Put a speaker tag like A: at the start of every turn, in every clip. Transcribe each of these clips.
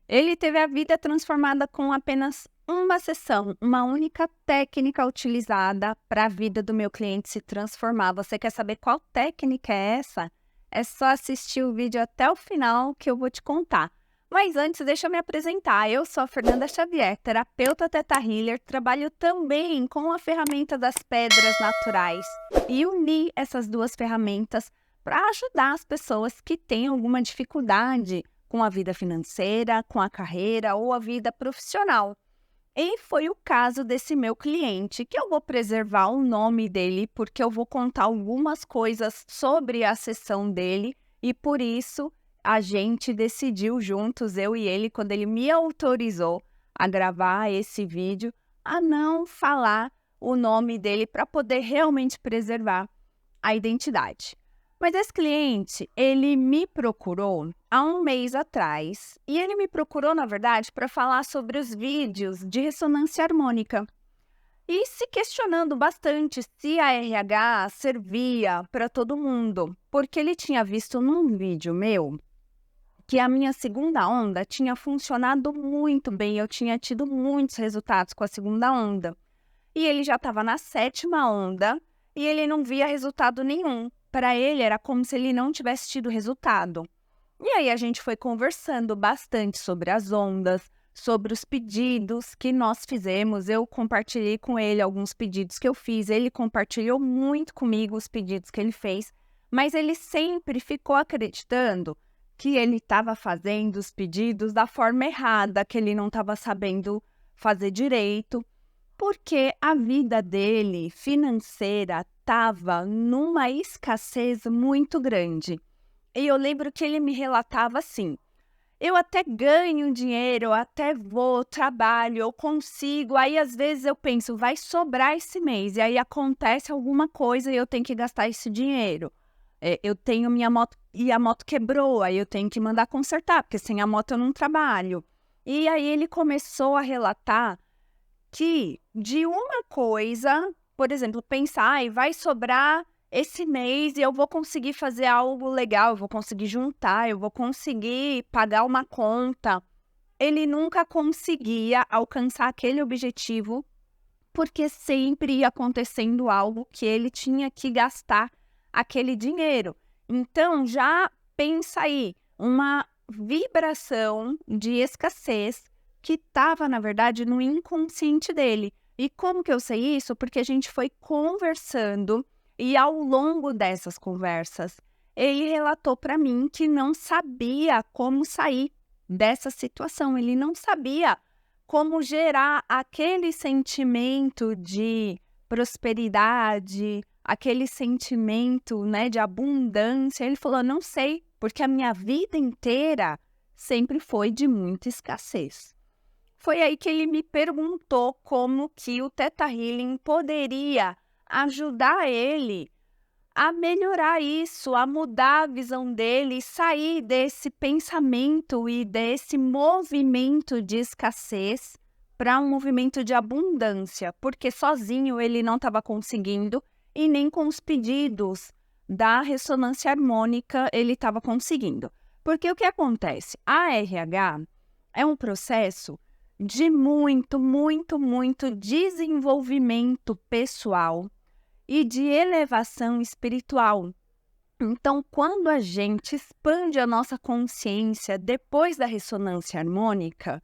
A: Ele teve a vida transformada com apenas uma sessão, uma única técnica utilizada para a vida do meu cliente se transformar. Você quer saber qual técnica é essa? É só assistir o vídeo até o final que eu vou te contar. Mas antes, deixa eu me apresentar. Eu sou a Fernanda Xavier, terapeuta Theta Healer, trabalho também com a ferramenta das pedras naturais e uni essas duas ferramentas para ajudar as pessoas que têm alguma dificuldade com a vida financeira, com a carreira ou a vida profissional. E foi o caso desse meu cliente, que eu vou preservar o nome dele, porque eu vou contar algumas coisas sobre a sessão dele, e por isso a gente decidiu juntos, eu e ele, quando ele me autorizou a gravar esse vídeo, a não falar o nome dele para poder realmente preservar a identidade. Mas esse cliente, ele me procurou há um mês atrás, e ele me procurou, na verdade, para falar sobre os vídeos de ressonância harmônica. E se questionando bastante se a RH servia para todo mundo, porque ele tinha visto num vídeo meu que a minha segunda onda tinha funcionado muito bem, eu tinha tido muitos resultados com a segunda onda. E ele já estava na sétima onda e ele não via resultado nenhum. Para ele era como se ele não tivesse tido resultado. E aí a gente foi conversando bastante sobre as ondas, sobre os pedidos que nós fizemos. Eu compartilhei com ele alguns pedidos que eu fiz, ele compartilhou muito comigo os pedidos que ele fez, mas ele sempre ficou acreditando que ele estava fazendo os pedidos da forma errada, que ele não estava sabendo fazer direito, porque a vida dele financeira estava numa escassez muito grande. E eu lembro que ele me relatava assim: eu até ganho dinheiro, eu até vou, trabalho, eu consigo. Aí às vezes eu penso, vai sobrar esse mês, e aí acontece alguma coisa e eu tenho que gastar esse dinheiro. Eu tenho minha moto e a moto quebrou, aí eu tenho que mandar consertar, porque sem a moto eu não trabalho. E aí ele começou a relatar que de uma coisa, por exemplo, pensar, ai, vai sobrar esse mês e eu vou conseguir fazer algo legal, eu vou conseguir juntar, eu vou conseguir pagar uma conta. Ele nunca conseguia alcançar aquele objetivo, porque sempre ia acontecendo algo que ele tinha que gastar aquele dinheiro. Então, já pensa aí, uma vibração de escassez que estava, na verdade, no inconsciente dele. E como que eu sei isso? Porque a gente foi conversando e ao longo dessas conversas, ele relatou para mim que não sabia como sair dessa situação. Ele não sabia como gerar aquele sentimento de prosperidade, aquele sentimento, né, de abundância. Ele falou, não sei, porque a minha vida inteira sempre foi de muita escassez. Foi aí que ele me perguntou como que o Theta Healing poderia ajudar ele a melhorar isso, a mudar a visão dele, sair desse pensamento e desse movimento de escassez para um movimento de abundância, porque sozinho ele não estava conseguindo e nem com os pedidos da ressonância harmônica ele estava conseguindo. Porque o que acontece? A RH é um processo de muito desenvolvimento pessoal e de elevação espiritual. Então, quando a gente expande a nossa consciência depois da ressonância harmônica,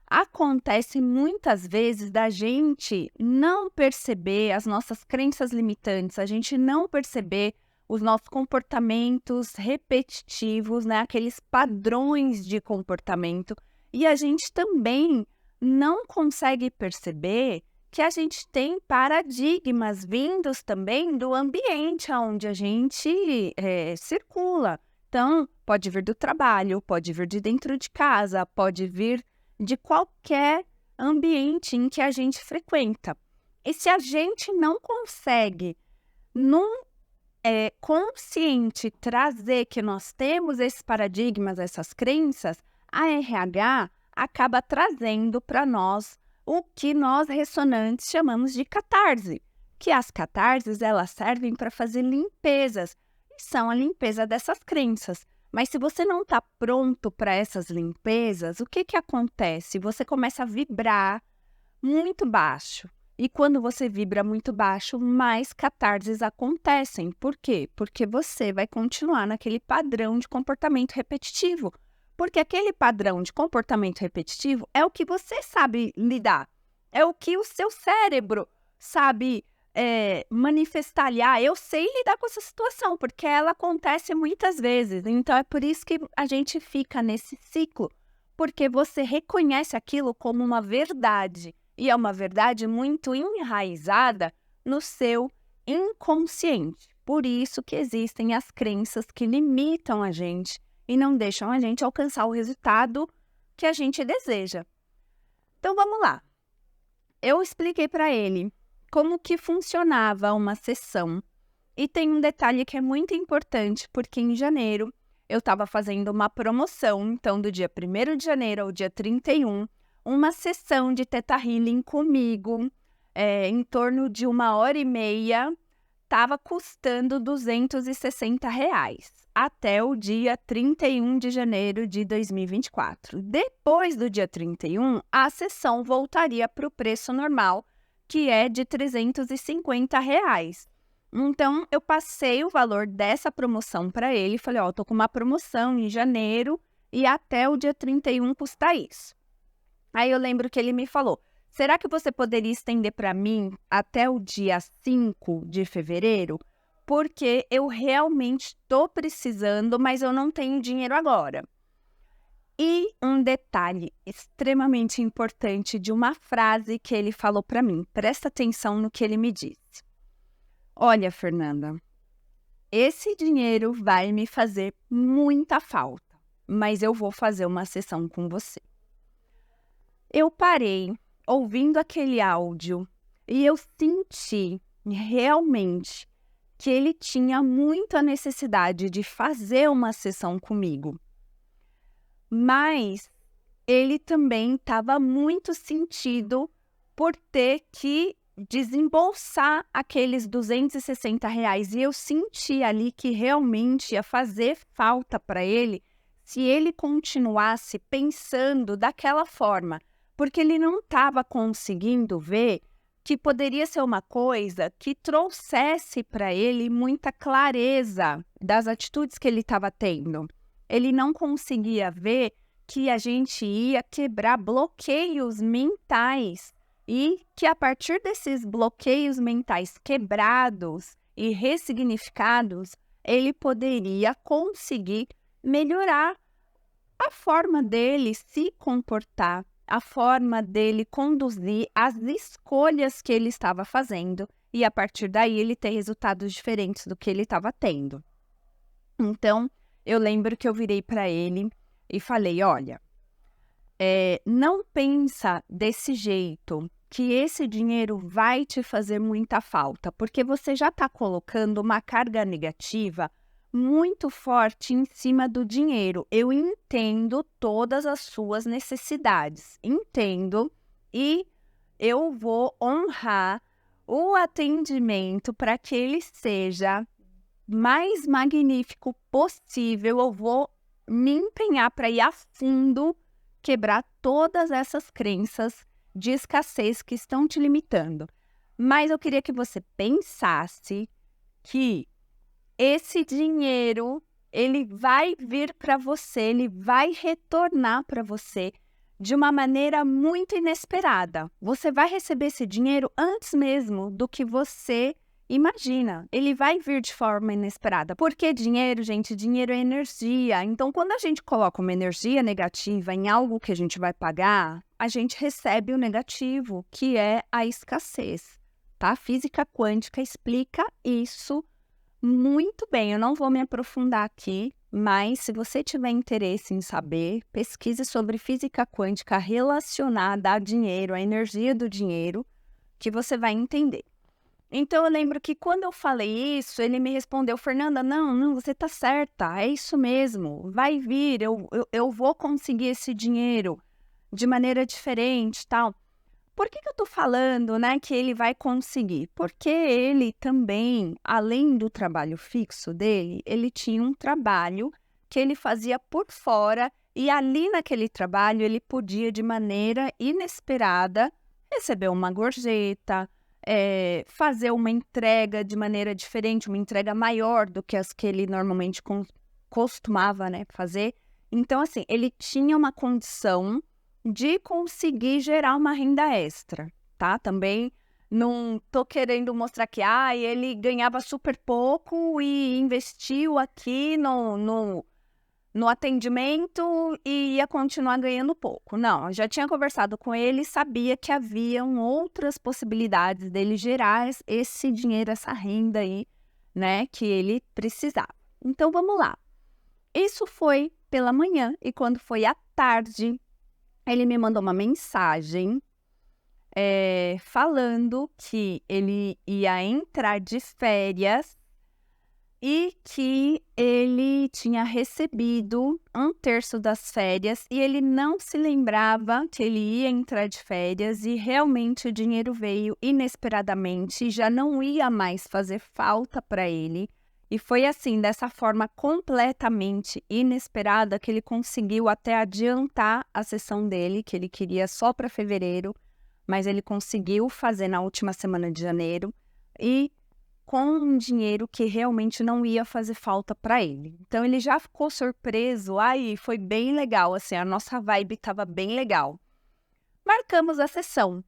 A: acontece muitas vezes da gente não perceber as nossas crenças limitantes, a gente não perceber os nossos comportamentos repetitivos, né? Aqueles padrões de comportamento, e a gente também não consegue perceber que a gente tem paradigmas vindos também do ambiente onde a gente circula. Então, pode vir do trabalho, pode vir de dentro de casa, pode vir de qualquer ambiente em que a gente frequenta. E se a gente não consegue, num consciente, trazer que nós temos esses paradigmas, essas crenças, a RH acaba trazendo para nós o que nós ressonantes chamamos de catarse, que as catarses elas servem para fazer limpezas, e são a limpeza dessas crenças. Mas se você não está pronto para essas limpezas, o que que acontece? Você começa a vibrar muito baixo. E quando você vibra muito baixo, mais catarses acontecem. Por quê? Porque você vai continuar naquele padrão de comportamento repetitivo. Porque aquele padrão de comportamento repetitivo é o que você sabe lidar. É o que o seu cérebro sabe manifestar. Eu sei lidar com essa situação, porque ela acontece muitas vezes. Então, é por isso que a gente fica nesse ciclo. Porque você reconhece aquilo como uma verdade. E é uma verdade muito enraizada no seu inconsciente. Por isso que existem as crenças que limitam a gente e não deixam a gente alcançar o resultado que a gente deseja. Então, vamos lá. Eu expliquei para ele como que funcionava uma sessão. E tem um detalhe que é muito importante, porque em janeiro eu estava fazendo uma promoção, então do dia 1º de janeiro ao dia 31, uma sessão de Theta Healing comigo, em torno de 1h30, estava custando R$260, até o dia 31 de janeiro de 2024. Depois do dia 31, a sessão voltaria para o preço normal, que é de R$350. Então, eu passei o valor dessa promoção para ele e falei, tô com uma promoção em janeiro e até o dia 31 custa isso. Aí eu lembro que ele me falou, será que você poderia estender para mim até o dia 5 de fevereiro? Porque eu realmente estou precisando, mas eu não tenho dinheiro agora. E um detalhe extremamente importante de uma frase que ele falou para mim, presta atenção no que ele me disse. Olha, Fernanda, esse dinheiro vai me fazer muita falta, mas eu vou fazer uma sessão com você. Eu parei ouvindo aquele áudio e eu senti realmente que ele tinha muita necessidade de fazer uma sessão comigo. Mas ele também estava muito sentido por ter que desembolsar aqueles R$260. E eu senti ali que realmente ia fazer falta para ele se ele continuasse pensando daquela forma. Porque ele não estava conseguindo ver que poderia ser uma coisa que trouxesse para ele muita clareza das atitudes que ele estava tendo. Ele não conseguia ver que a gente ia quebrar bloqueios mentais e que a partir desses bloqueios mentais quebrados e ressignificados, ele poderia conseguir melhorar a forma dele se comportar, a forma dele conduzir as escolhas que ele estava fazendo e, a partir daí, ele ter resultados diferentes do que ele estava tendo. Então, eu lembro que eu virei para ele e falei, olha, não pensa desse jeito, que esse dinheiro vai te fazer muita falta, porque você já está colocando uma carga negativa muito forte em cima do dinheiro. Eu entendo todas as suas necessidades, entendo, e eu vou honrar o atendimento para que ele seja mais magnífico possível. Eu vou me empenhar para ir a fundo, quebrar todas essas crenças de escassez que estão te limitando. Mas eu queria que você pensasse que esse dinheiro, ele vai vir para você, ele vai retornar para você de uma maneira muito inesperada. Você vai receber esse dinheiro antes mesmo do que você imagina. Ele vai vir de forma inesperada. Porque dinheiro, gente, dinheiro é energia. Então, quando a gente coloca uma energia negativa em algo que a gente vai pagar, a gente recebe o negativo, que é a escassez, tá? A física quântica explica isso muito bem. Eu não vou me aprofundar aqui, mas se você tiver interesse em saber, pesquise sobre física quântica relacionada a dinheiro, a energia do dinheiro, que você vai entender. Então, eu lembro que quando eu falei isso, ele me respondeu, Fernanda, não, você tá certa, é isso mesmo, vai vir, eu vou conseguir esse dinheiro de maneira diferente, tal. Por que eu tô falando, né, que ele vai conseguir? Porque ele também, além do trabalho fixo dele, ele tinha um trabalho que ele fazia por fora e ali naquele trabalho ele podia, de maneira inesperada, receber uma gorjeta, fazer uma entrega de maneira diferente, uma entrega maior do que as que ele normalmente costumava, né, fazer. Então, assim, ele tinha uma condição de conseguir gerar uma renda extra, tá? Também não tô querendo mostrar que ele ganhava super pouco e investiu aqui no atendimento e ia continuar ganhando pouco. Não, eu já tinha conversado com ele e sabia que haviam outras possibilidades dele gerar esse dinheiro, essa renda aí, né, que ele precisava. Então, vamos lá. Isso foi pela manhã e quando foi à tarde, ele me mandou uma mensagem falando que ele ia entrar de férias e que ele tinha recebido 1/3 das férias e ele não se lembrava que ele ia entrar de férias e realmente o dinheiro veio inesperadamente e já não ia mais fazer falta para ele. E foi assim, dessa forma completamente inesperada, que ele conseguiu até adiantar a sessão dele, que ele queria só para fevereiro, mas ele conseguiu fazer na última semana de janeiro e com um dinheiro que realmente não ia fazer falta para ele. Então ele já ficou surpreso, foi bem legal, assim, a nossa vibe estava bem legal. Marcamos a sessão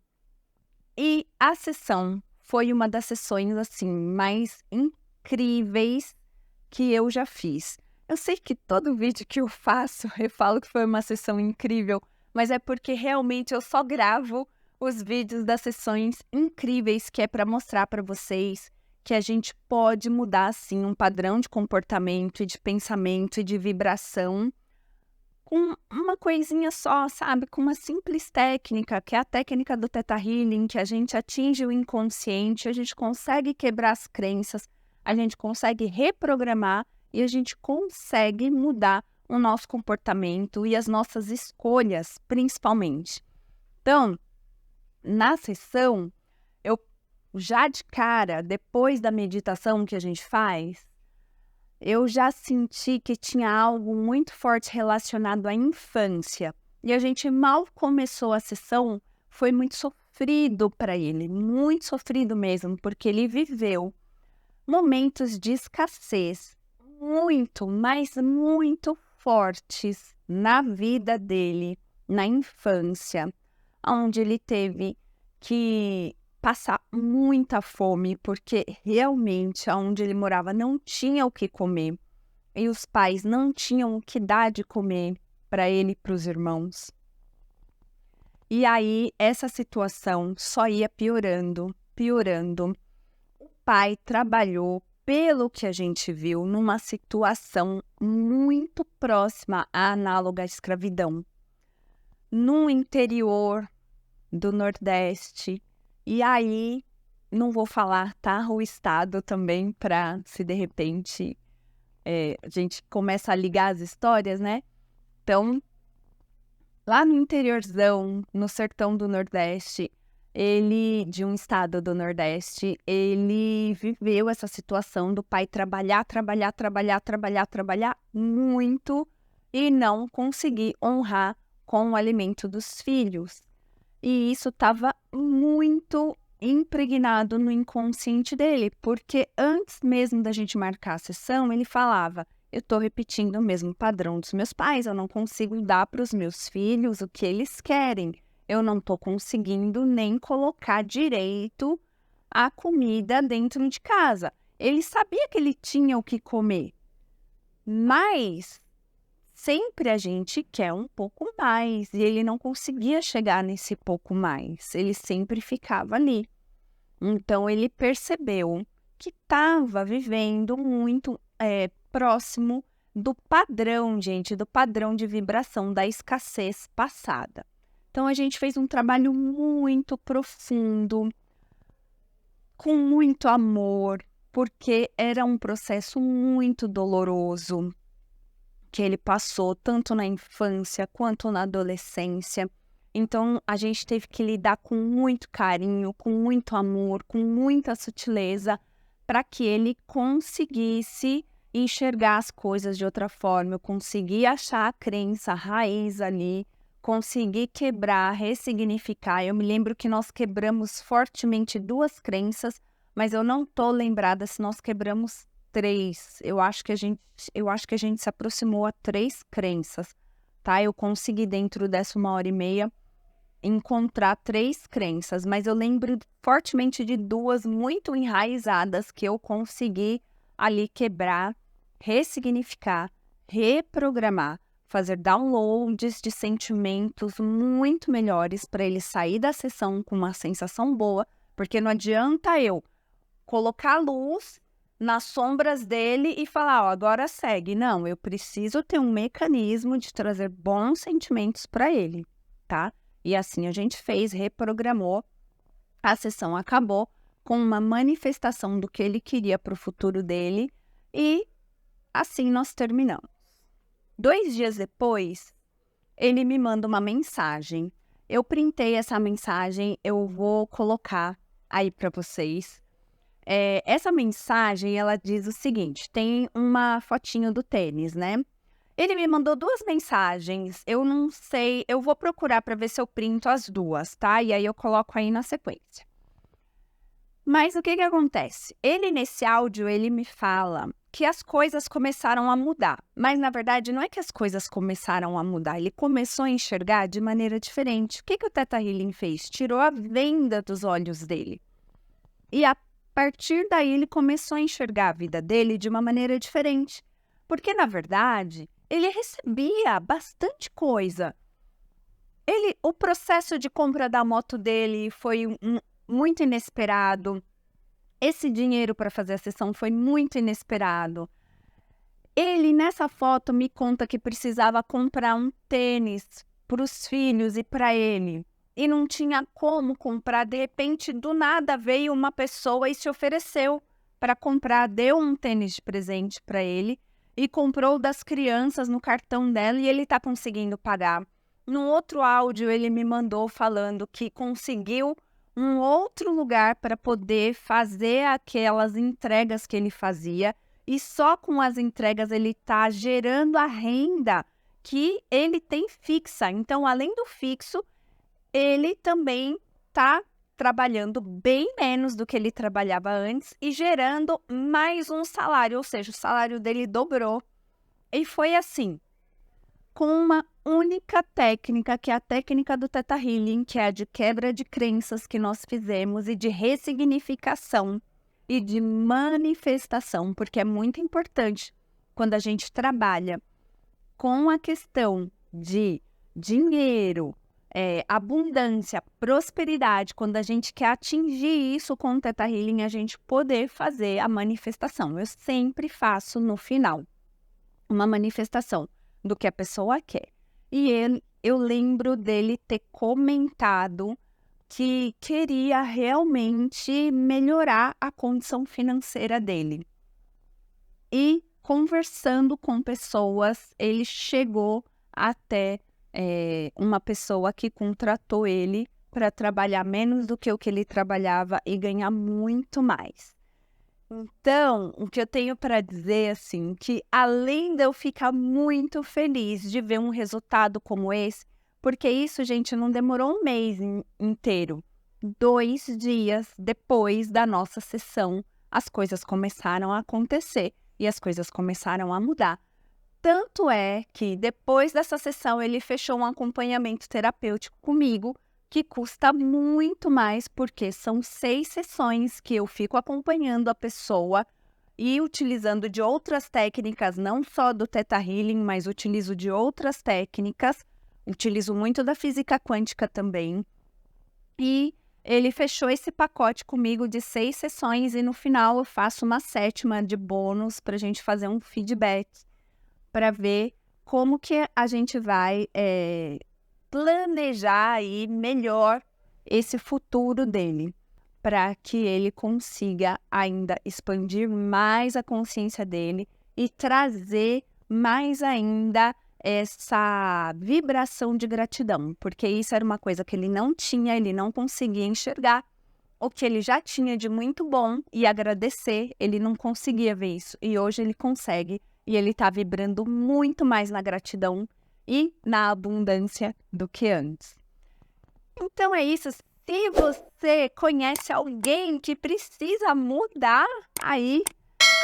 A: e a sessão foi uma das sessões assim mais incríveis que eu já fiz. Eu sei que todo vídeo que eu faço, eu falo que foi uma sessão incrível, mas é porque realmente eu só gravo os vídeos das sessões incríveis, que é para mostrar para vocês que a gente pode mudar, sim, um padrão de comportamento e de pensamento e de vibração com uma coisinha só, sabe? Com uma simples técnica, que é a técnica do Theta Healing, que a gente atinge o inconsciente, a gente consegue quebrar as crenças, a gente consegue reprogramar e a gente consegue mudar o nosso comportamento e as nossas escolhas, principalmente. Então, na sessão, eu já de cara, depois da meditação que a gente faz, eu já senti que tinha algo muito forte relacionado à infância. E a gente mal começou a sessão, foi muito sofrido para ele, muito sofrido mesmo, porque ele viveu momentos de escassez muito, mas muito fortes na vida dele, na infância, onde ele teve que passar muita fome, porque realmente onde ele morava não tinha o que comer e os pais não tinham o que dar de comer para ele e para os irmãos. E aí essa situação só ia piorando, piorando. O pai trabalhou, pelo que a gente viu, numa situação muito próxima à análoga à escravidão, no interior do Nordeste. E aí, não vou falar, tá? O estado também, para se de repente a gente começa a ligar as histórias, né? Então, lá no interiorzão, no sertão do Nordeste, de um estado do Nordeste, ele viveu essa situação do pai trabalhar muito e não conseguir honrar com o alimento dos filhos. E isso estava muito impregnado no inconsciente dele, porque antes mesmo da gente marcar a sessão, ele falava: eu estou repetindo o mesmo padrão dos meus pais, eu não consigo dar para os meus filhos o que eles querem, eu não estou conseguindo nem colocar direito a comida dentro de casa. Ele sabia que ele tinha o que comer, mas sempre a gente quer um pouco mais, e ele não conseguia chegar nesse pouco mais, ele sempre ficava ali. Então ele percebeu que estava vivendo muito próximo do padrão, gente, do padrão de vibração da escassez passada. Então a gente fez um trabalho muito profundo, com muito amor, porque era um processo muito doloroso que ele passou tanto na infância quanto na adolescência. Então, a gente teve que lidar com muito carinho, com muito amor, com muita sutileza, para que ele conseguisse enxergar as coisas de outra forma, eu consegui achar a crença, a raiz ali, consegui quebrar, ressignificar. Eu me lembro que nós quebramos fortemente 2 crenças, mas eu não tô lembrada se nós quebramos 3. Eu acho que a gente se aproximou a 3 crenças, tá? Eu consegui, dentro dessa 1h30, encontrar 3 crenças, mas eu lembro fortemente de 2 muito enraizadas que eu consegui ali quebrar, ressignificar, reprogramar, fazer downloads de sentimentos muito melhores para ele sair da sessão com uma sensação boa, porque não adianta eu colocar luz nas sombras dele e falar, ó, agora segue. Não, eu preciso ter um mecanismo de trazer bons sentimentos para ele, tá? E assim a gente fez, reprogramou, a sessão acabou com uma manifestação do que ele queria para o futuro dele e assim nós terminamos. 2 dias depois, ele me manda uma mensagem. Eu printei essa mensagem, eu vou colocar aí para vocês. Essa mensagem, ela diz o seguinte, tem uma fotinho do tênis, né? Ele me mandou 2 mensagens, eu não sei, eu vou procurar para ver se eu printo as 2, tá? E aí eu coloco aí na sequência. Mas o que acontece? Ele, nesse áudio, ele me fala que as coisas começaram a mudar. Mas, na verdade, não é que as coisas começaram a mudar. Ele começou a enxergar de maneira diferente. O que o Theta Healing fez? Tirou a venda dos olhos dele. E a partir daí, ele começou a enxergar a vida dele de uma maneira diferente. Porque, na verdade, ele recebia bastante coisa. O processo de compra da moto dele foi muito inesperado. Esse dinheiro para fazer a sessão foi muito inesperado. Ele, nessa foto, me conta que precisava comprar um tênis para os filhos e para ele. E não tinha como comprar. De repente, do nada, veio uma pessoa e se ofereceu para comprar. Deu um tênis de presente para ele e comprou das crianças no cartão dela e ele está conseguindo pagar. No outro áudio, ele me mandou falando que conseguiu um outro lugar para poder fazer aquelas entregas que ele fazia e só com as entregas ele está gerando a renda que ele tem fixa. Então, além do fixo, ele também está trabalhando bem menos do que ele trabalhava antes e gerando mais um salário, ou seja, o salário dele dobrou. E foi assim, com uma única técnica, que é a técnica do Theta Healing, que é a de quebra de crenças que nós fizemos e de ressignificação e de manifestação, porque é muito importante quando a gente trabalha com a questão de dinheiro, abundância, prosperidade, quando a gente quer atingir isso com o Theta Healing, a gente poder fazer a manifestação. Eu sempre faço no final uma manifestação do que a pessoa quer. E eu lembro dele ter comentado que queria realmente melhorar a condição financeira dele. E conversando com pessoas, ele chegou até uma pessoa que contratou ele para trabalhar menos do que o que ele trabalhava e ganhar muito mais. Então, o que eu tenho para dizer, assim, que além de eu ficar muito feliz de ver um resultado como esse, porque isso, gente, não demorou um mês inteiro. 2 dias depois da nossa sessão, as coisas começaram a acontecer e as coisas começaram a mudar. Tanto é que depois dessa sessão ele fechou um acompanhamento terapêutico comigo, que custa muito mais, porque são 6 sessões que eu fico acompanhando a pessoa e utilizando de outras técnicas, não só do Theta Healing, mas utilizo de outras técnicas, utilizo muito da física quântica também. E ele fechou esse pacote comigo de 6 sessões e no final eu faço uma 7ª de bônus para a gente fazer um feedback, para ver como que a gente vai planejar aí melhor esse futuro dele, para que ele consiga ainda expandir mais a consciência dele e trazer mais ainda essa vibração de gratidão, porque isso era uma coisa que ele não tinha, ele não conseguia enxergar. o que ele já tinha de muito bom e agradecer. Ele não conseguia ver isso e hoje ele consegue e ele está vibrando muito mais na gratidão e na abundância do que antes. Então é isso. Se você conhece alguém que precisa mudar aí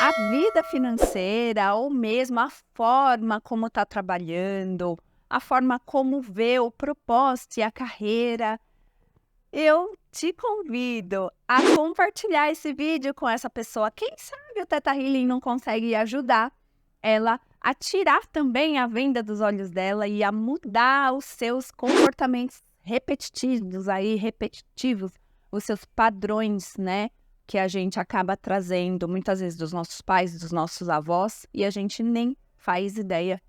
A: a vida financeira ou mesmo a forma como está trabalhando, a forma como vê o propósito e a carreira, eu te convido a compartilhar esse vídeo com essa pessoa. Quem sabe o Theta Healing não consegue ajudar ela a tirar também a venda dos olhos dela e a mudar os seus comportamentos repetitivos, os seus padrões, né? Que a gente acaba trazendo muitas vezes dos nossos pais, dos nossos avós, e a gente nem faz ideia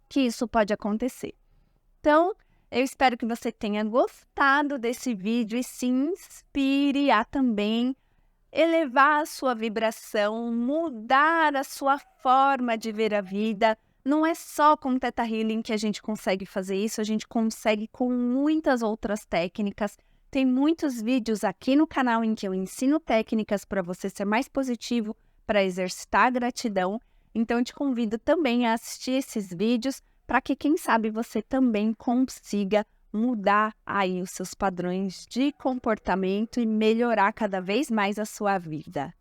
A: que isso pode acontecer. Então, eu espero que você tenha gostado desse vídeo e se inspire a também elevar a sua vibração, mudar a sua forma de ver a vida. Não é só com Theta Healing que a gente consegue fazer isso, a gente consegue com muitas outras técnicas. Tem muitos vídeos aqui no canal em que eu ensino técnicas para você ser mais positivo, para exercitar a gratidão. Então, eu te convido também a assistir esses vídeos para que, quem sabe, você também consiga mudar aí os seus padrões de comportamento e melhorar cada vez mais a sua vida.